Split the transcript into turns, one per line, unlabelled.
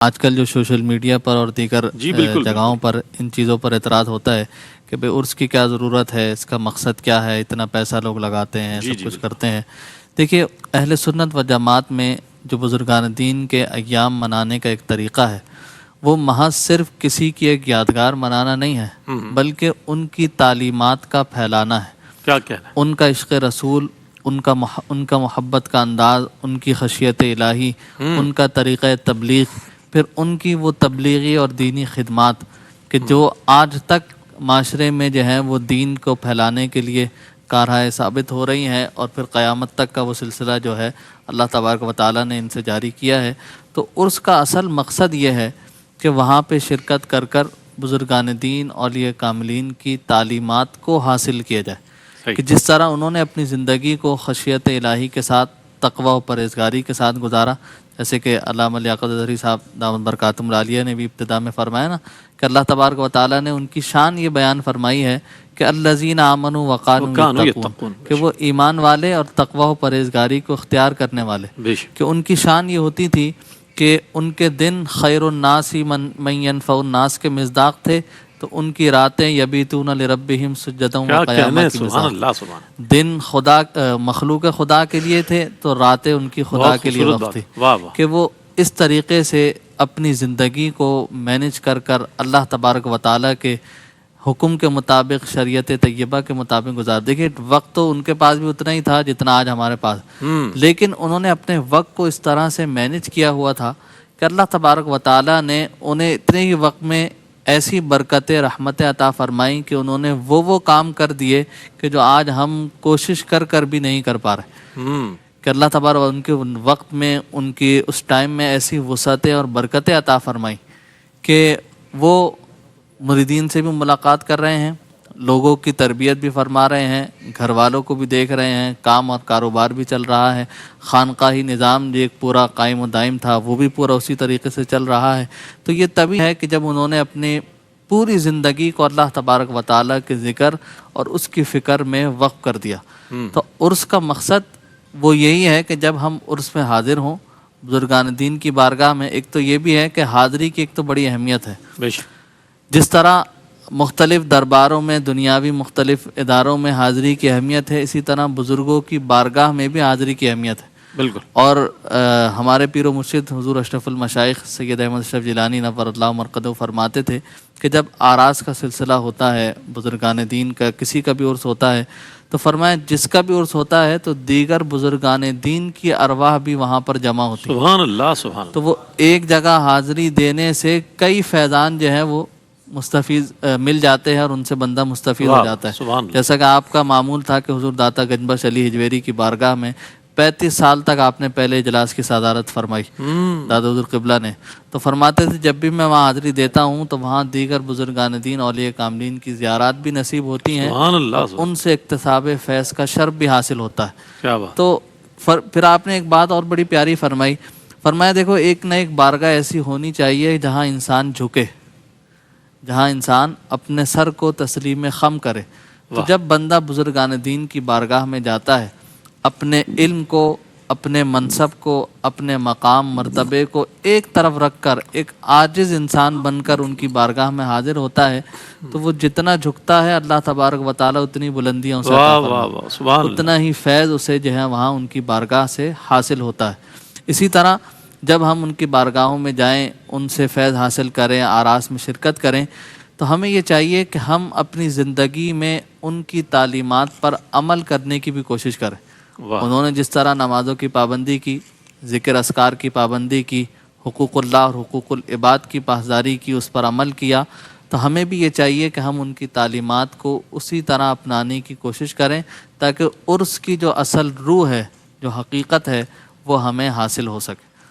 آج کل جو سوشل میڈیا پر اور دیگر جگہوں پر ان چیزوں پر اعتراض ہوتا ہے کہ بھئی عرس کی کیا ضرورت ہے، اس کا مقصد کیا ہے، اتنا پیسہ لوگ لگاتے ہیں، سب کچھ کرتے ہیں۔ دیکھیے، اہل سنت و جماعت میں جو بزرگان دین کے ایام منانے کا ایک طریقہ ہے، وہ محض صرف کسی کی ایک یادگار منانا نہیں ہے، بلکہ ان کی تعلیمات کا پھیلانا ہے۔
کیا کہنا ہے؟
ان کا عشق رسول، ان کا محبت کا انداز، ان کی خشیت الہی، ان کا طریقہ تبلیغ، پھر ان کی وہ تبلیغی اور دینی خدمات کہ جو آج تک معاشرے میں جو ہیں وہ دین کو پھیلانے کے لیے کارہائے ثابت ہو رہی ہیں، اور پھر قیامت تک کا وہ سلسلہ جو ہے اللہ تبارک و تعالیٰ نے ان سے جاری کیا ہے۔ تو عرس کا اصل مقصد یہ ہے کہ وہاں پہ شرکت کر کر بزرگان دین، اولیاء کاملین کی تعلیمات کو حاصل کیا جائے کہ جس طرح انہوں نے اپنی زندگی کو خشیت الہی کے ساتھ، تقوی و پرہیزگاری کے ساتھ گزارا، جیسے کہ علامہ لیاقت اظہری صاحب دامت برکاتہم العالیہ نے بھی ابتدا میں فرمایا نا کہ اللہ تبارک و تعالیٰ نے ان کی شان یہ بیان فرمائی ہے کہ الذین آمنوا وکانوا یتقون، کہ وہ ایمان والے اور تقوی و پرہیزگاری کو اختیار کرنے والے، کہ ان کی شان یہ ہوتی تھی کہ ان کے دن خیر الناس من ینفع الناس کے مصداق تھے، تو ان کی راتیں یبیتون لربہم سجدا و قیاما کی مثال۔ دن خدا مخلوق خدا کے لیے تھے تو راتیں ان کی خدا کے لیے وقت تھی، کہ وہ اس طریقے سے اپنی زندگی کو مینج کر کر اللہ تبارک و تعالیٰ کے حکم کے مطابق، شریعت طیبہ کے مطابق گزار۔ دیکھیے، وقت تو ان کے پاس بھی اتنا ہی تھا جتنا آج ہمارے پاس، لیکن انہوں نے اپنے وقت کو اس طرح سے مینج کیا ہوا تھا کہ اللہ تبارک و تعالیٰ نے انہیں اتنے ہی وقت میں ایسی برکتیں، رحمتیں عطا فرمائیں کہ انہوں نے وہ کام کر دیے کہ جو آج ہم کوشش کر کر بھی نہیں کر پا رہے، کہ اللہ تبارک ان کے وقت میں، ان کی اس ٹائم میں ایسی وسعتیں اور برکتیں عطا فرمائیں کہ وہ مریدین سے بھی ملاقات کر رہے ہیں، لوگوں کی تربیت بھی فرما رہے ہیں، گھر والوں کو بھی دیکھ رہے ہیں، کام اور کاروبار بھی چل رہا ہے، خانقاہی نظام جو ایک پورا قائم و دائم تھا وہ بھی پورا اسی طریقے سے چل رہا ہے۔ تو یہ تبھی ہے کہ جب انہوں نے اپنی پوری زندگی کو اللہ تبارک و تعالیٰ کے ذکر اور اس کی فکر میں وقف کر دیا۔ تو عرس کا مقصد وہ یہی ہے کہ جب ہم عرس میں حاضر ہوں بزرگان دین کی بارگاہ میں، ایک تو یہ بھی ہے کہ حاضری کی ایک تو بڑی اہمیت ہے، جس طرح مختلف درباروں میں، دنیاوی مختلف اداروں میں حاضری کی اہمیت ہے، اسی طرح بزرگوں کی بارگاہ میں بھی حاضری کی اہمیت ہے۔ بالکل۔ اور ہمارے پیر و مرشد حضور اشرف المشائخ سید احمد اشرف جیلانی نور اللہ مرقدہ فرماتے تھے کہ جب آراس کا سلسلہ ہوتا ہے، بزرگان دین کا کسی کا بھی عرس ہوتا ہے، تو فرمایا جس کا بھی عرس ہوتا ہے تو دیگر بزرگان دین کی ارواح بھی وہاں پر جمع ہوتی ہیں۔
سبحان اللہ، سبحان اللہ۔
تو وہ ایک جگہ حاضری دینے سے کئی فیضان جو ہے وہ مستفیض مل جاتے ہیں اور ان سے بندہ مستفید ہو جاتا ہے۔ جیسا کہ آپ کا معمول تھا کہ حضور داتا گنج بخش علی حجویری کی بارگاہ میں 35 سال تک آپ نے پہلے اجلاس کی صدارت فرمائی دادا حضور قبلہ نے، تو فرماتے تھے جب بھی میں وہاں حاضری دیتا ہوں تو وہاں دیگر بزرگان دین، اولیاء کاملین کی زیارات بھی نصیب ہوتی ہیں، ان سے اکتساب فیض کا شرف بھی حاصل ہوتا ہے۔ تو پھر آپ نے ایک بات اور بڑی پیاری فرمایا دیکھو، ایک نہ ایک بارگاہ ایسی ہونی چاہیے جہاں انسان جھکے، جہاں انسان اپنے سر کو تسلیم خم کرے۔ تو جب بندہ بزرگان دین کی بارگاہ میں جاتا ہے، اپنے علم کو، اپنے منصب کو، اپنے مقام مرتبے کو ایک طرف رکھ کر ایک عاجز انسان بن کر ان کی بارگاہ میں حاضر ہوتا ہے، تو وہ جتنا جھکتا ہے اللہ تبارک و تعالیٰ اتنی بلندیاں اسے عطا فرماتا ہے، اتنا ہی فیض اسے جو ہے وہاں ان کی بارگاہ سے حاصل ہوتا ہے۔ اسی طرح جب ہم ان کی بارگاہوں میں جائیں، ان سے فیض حاصل کریں، آراس میں شرکت کریں، تو ہمیں یہ چاہیے کہ ہم اپنی زندگی میں ان کی تعلیمات پر عمل کرنے کی بھی کوشش کریں۔ انہوں نے جس طرح نمازوں کی پابندی کی، ذکر اذکار کی پابندی کی، حقوق اللہ اور حقوق العباد کی پاسداری کی، اس پر عمل کیا، تو ہمیں بھی یہ چاہیے کہ ہم ان کی تعلیمات کو اسی طرح اپنانے کی کوشش کریں تاکہ عرس کی جو اصل روح ہے، جو حقیقت ہے، وہ ہمیں حاصل ہو سکے۔